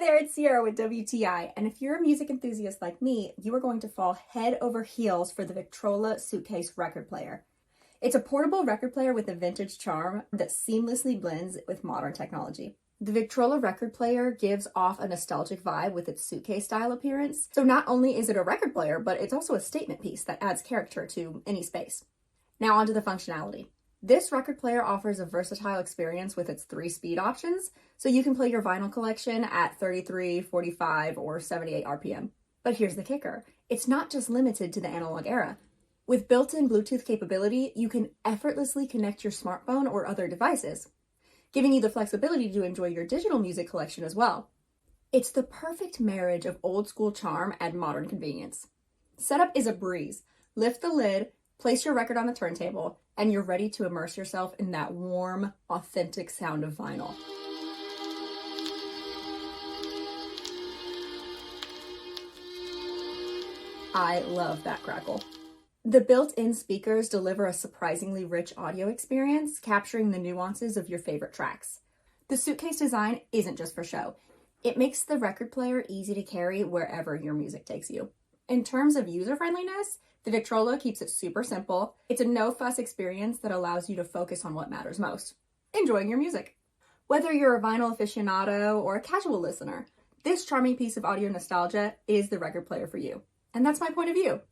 there, it's Sierra with WTI, and if you're a music enthusiast like me, you are going to fall head over heels for the Victrola Suitcase record player. It's a portable record player with a vintage charm that seamlessly blends with modern technology. The Victrola record player gives off a nostalgic vibe with its suitcase-style appearance, so not only is it a record player, but it's also a statement piece that adds character to any space. Now onto the functionality. This record player offers a versatile experience with its 3 speed options, so you can play your vinyl collection at 33, 45, or 78 RPM. But here's the kicker. It's not just limited to the analog era. With built-in Bluetooth capability, you can effortlessly connect your smartphone or other devices, giving you the flexibility to enjoy your digital music collection as well. It's the perfect marriage of old-school charm and modern convenience. Setup is a breeze. Lift the lid, place your record on the turntable, and you're ready to immerse yourself in that warm, authentic sound of vinyl. I love that crackle. The built-in speakers deliver a surprisingly rich audio experience, capturing the nuances of your favorite tracks. The suitcase design isn't just for show. It makes the record player easy to carry wherever your music takes you. In terms of user-friendliness, the Victrola keeps it super simple. It's a no-fuss experience that allows you to focus on what matters most, enjoying your music. Whether you're a vinyl aficionado or a casual listener, this charming piece of audio nostalgia is the record player for you. And that's my point of view.